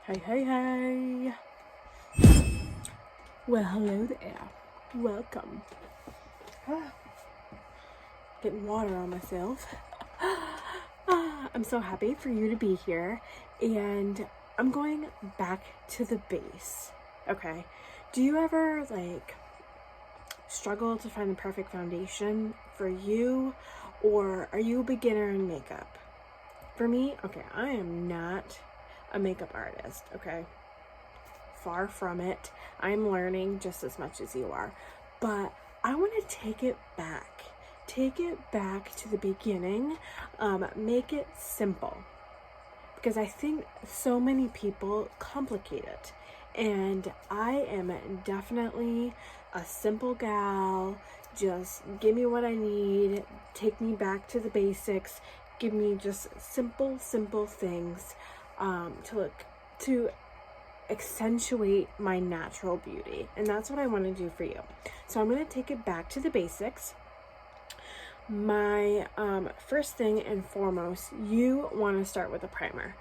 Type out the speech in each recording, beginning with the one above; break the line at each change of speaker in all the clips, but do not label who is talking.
Hey, hey, hey. Well, hello there. Welcome. Getting water on myself. I'm so happy for you to be here. And I'm going back to the base. Okay. Do you ever, struggle to find the perfect foundation for you? Or are you a beginner in makeup? For me, okay, I am not a makeup artist, okay? Far from it. I'm learning just as much as you are. But I want to take it back. Take it back to the beginning. Make it simple. Because I think so many people complicate it. And I am definitely a simple gal. Just give me what I need. Take me back to the basics. Give me just simple things to accentuate my natural beauty. And that's what I want to do for you. So I'm going to take it back to the basics. My first thing and foremost, you want to start with a primer.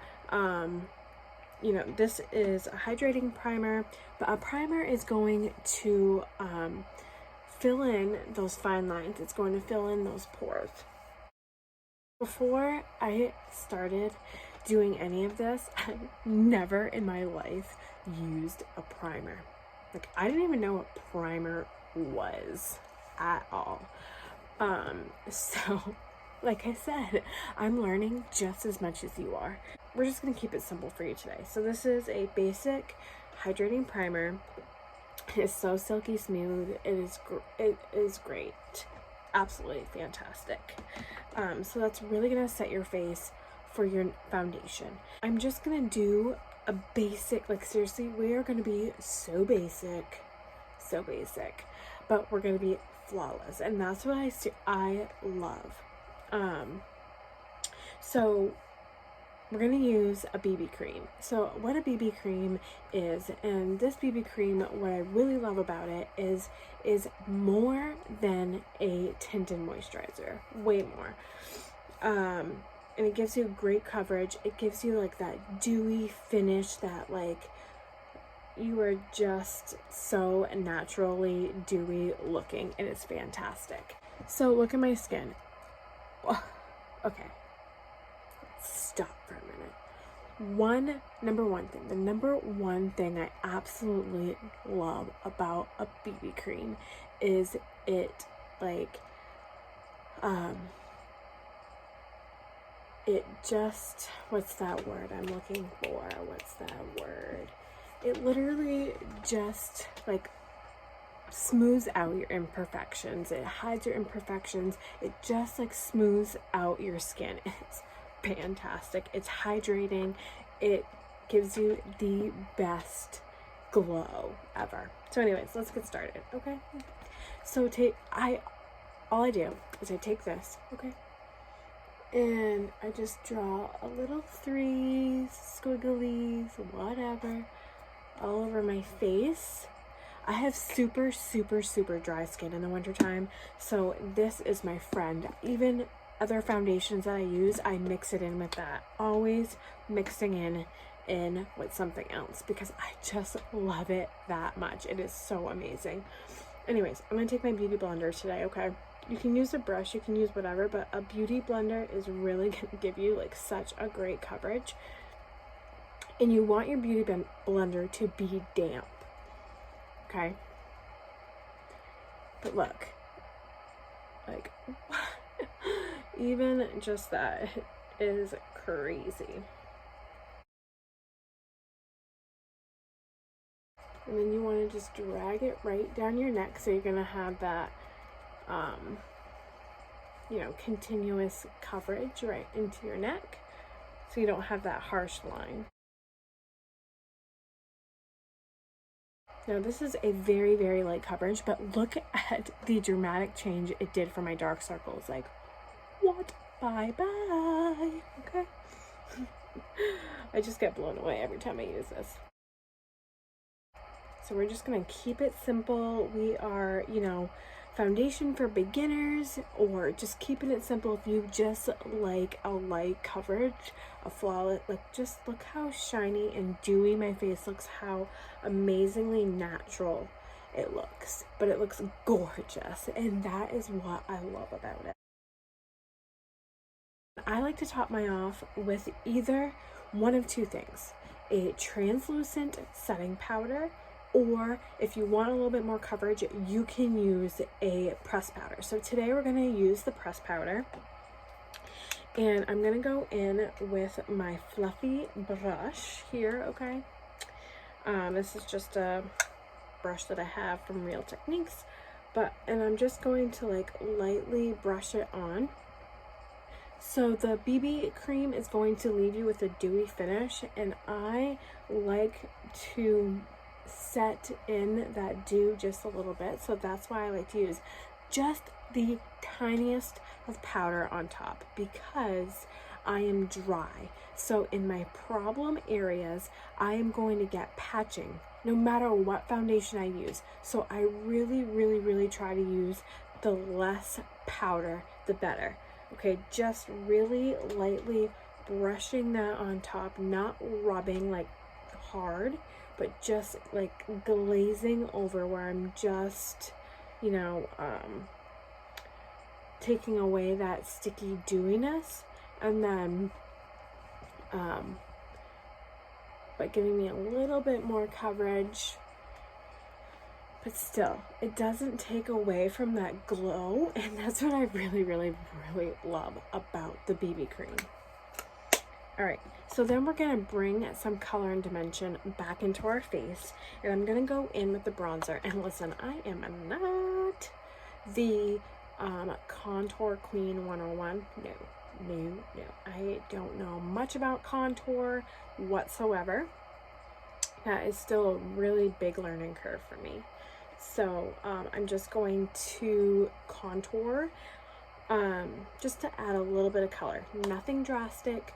This is a hydrating primer, but a primer is going to fill in those fine lines. It's going to fill in those pores. Before I started doing any of this, I never in my life used a primer. I didn't even know what primer was at all. So like I said, I'm learning just as much as you are. We're just gonna keep it simple for you today. So this is a basic hydrating primer. It's so silky smooth. It is great. Absolutely fantastic. So that's really gonna set your face for your foundation. I'm just gonna do a basic, seriously, we are gonna be so basic, but we're gonna be flawless, and that's what I love. So we're gonna use a BB cream. So what a BB cream is, and this BB cream, what I really love about it is more than a tint and moisturizer, way more. And it gives you great coverage. It gives you that dewy finish that you are just so naturally dewy looking, and it's fantastic. So look at my skin. Okay, stop for a minute. The number one thing I absolutely love about a BB cream is it just, what's that word I'm looking for? It literally just smooths out your imperfections. It hides your imperfections. It just smooths out your skin. It's fantastic. It's hydrating. It gives you the best glow ever. So anyways, let's get started, okay? So all I do is I take this, okay? And I just draw a little 3 squigglies, whatever, all over my face. I have super dry skin in the wintertime, so this is my friend. Even other foundations that I use, I mix it in with that. Always mixing in with something else because I just love it that much. It is so amazing. Anyways, I'm gonna take my beauty blender today, okay? You can use a brush, you can use whatever, but a beauty blender is really gonna give you such a great coverage. And you want your beauty blender to be damp, okay? But look, even just that is crazy. And then you want to just drag it right down your neck, so you're gonna have that continuous coverage right into your neck, so you don't have that harsh line. Now this is a very light coverage, but look at the dramatic change it did for my dark circles. What? Bye. Okay. I just get blown away every time I use this. So we're just gonna keep it simple. We are, foundation for beginners, or just keeping it simple if you just like a light coverage, a flawless, like, just look how shiny and dewy my face looks, how amazingly natural it looks, but it looks gorgeous, and that is what I love about it. I like to top my off with either one of two things: a translucent setting powder, or if you want a little bit more coverage, you can use a pressed powder. So today we're going to use the pressed powder, and I'm going to go in with my fluffy brush here, okay? This is just a brush that I have from Real Techniques, and I'm just going to like lightly brush it on. So the BB cream is going to leave you with a dewy finish, and I like to set in that dew just a little bit, so that's why I like to use just the tiniest of powder on top, because I am dry. So in my problem areas, I am going to get patching no matter what foundation I use. So I really try to use the less powder, the better. Okay, just really lightly brushing that on top, not rubbing like hard, but just like glazing over where I'm just, you know, taking away that sticky dewiness, and then but giving me a little bit more coverage, but still it doesn't take away from that glow, and that's what I really love about the BB cream. All right, so then we're gonna bring some color and dimension back into our face, and I'm gonna go in with the bronzer. And listen, I am not the contour queen 101. No, I don't know much about contour whatsoever. That is still a really big learning curve for me. So I'm just going to contour just to add a little bit of color, nothing drastic.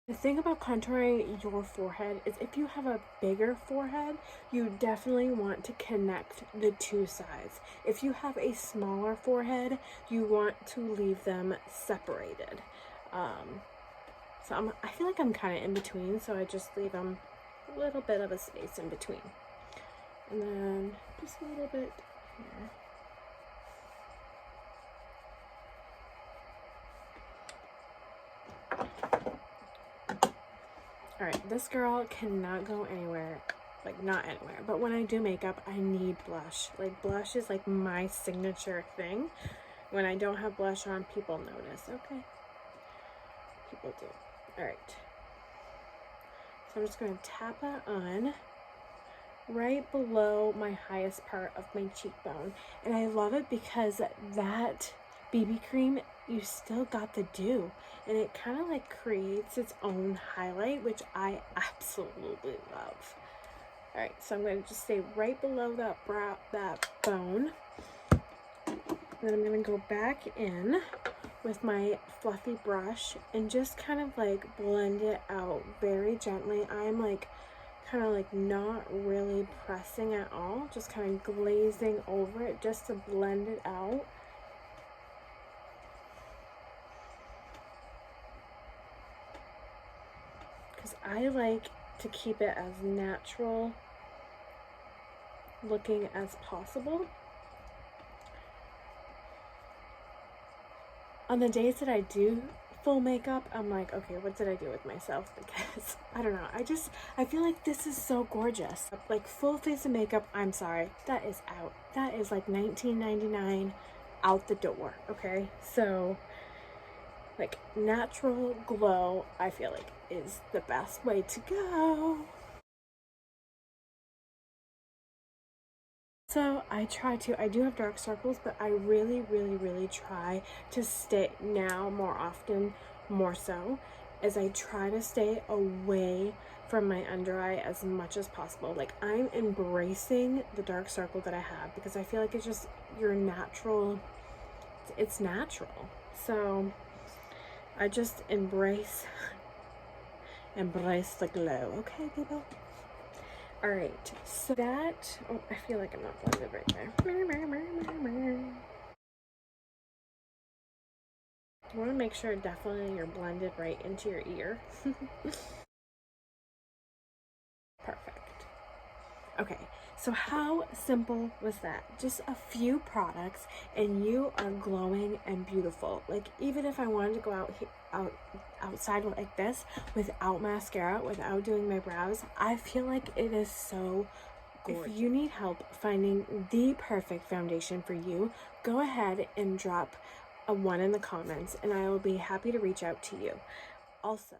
The thing about contouring your forehead is if you have a bigger forehead, you definitely want to connect the two sides. If you have a smaller forehead, you want to leave them separated. So I feel like I'm kind of in between, so I just leave them a little bit of a space in between. And then just a little bit here. All right, this girl cannot go anywhere, like not anywhere, but when I do makeup, I need blush. Like, blush is like my signature thing. When I don't have blush on, people notice, okay? People do. All right. So I'm just going to tap that on right below my highest part of my cheekbone. And I love it because that BB cream, you still got the dew, and it kind of like creates its own highlight, which I absolutely love. All right, so I'm going to just stay right below that bone. Then I'm going to go back in with my fluffy brush and just kind of like blend it out very gently. I'm like kind of like not really pressing at all, just kind of glazing over it just to blend it out. Because I like to keep it as natural looking as possible. On the days that I do full makeup, I'm like, okay, what did I do with myself? Because I don't know, I feel like this is so gorgeous. Like, full face of makeup, I'm sorry, that is out. That is like $19.99 out the door, okay? So like, natural glow, I feel like, is the best way to go. So I do have dark circles, but I really try to stay now more often, more so, as I try to stay away from my under eye as much as possible. Like, I'm embracing the dark circle that I have, because I feel like it's just your natural, It's natural. So I just embrace the glow. Okay, people? All right, so that, oh, I feel like I'm not blended right there. You want to make sure definitely you're blended right into your ear. Perfect. Okay, so how simple was that? Just a few products and you are glowing and beautiful. Like, even if I wanted to go outside like this without mascara, without doing my brows, I feel like it is so gorgeous. If you need help finding the perfect foundation for you, go ahead and drop a 1 in the comments and I will be happy to reach out to you. Also,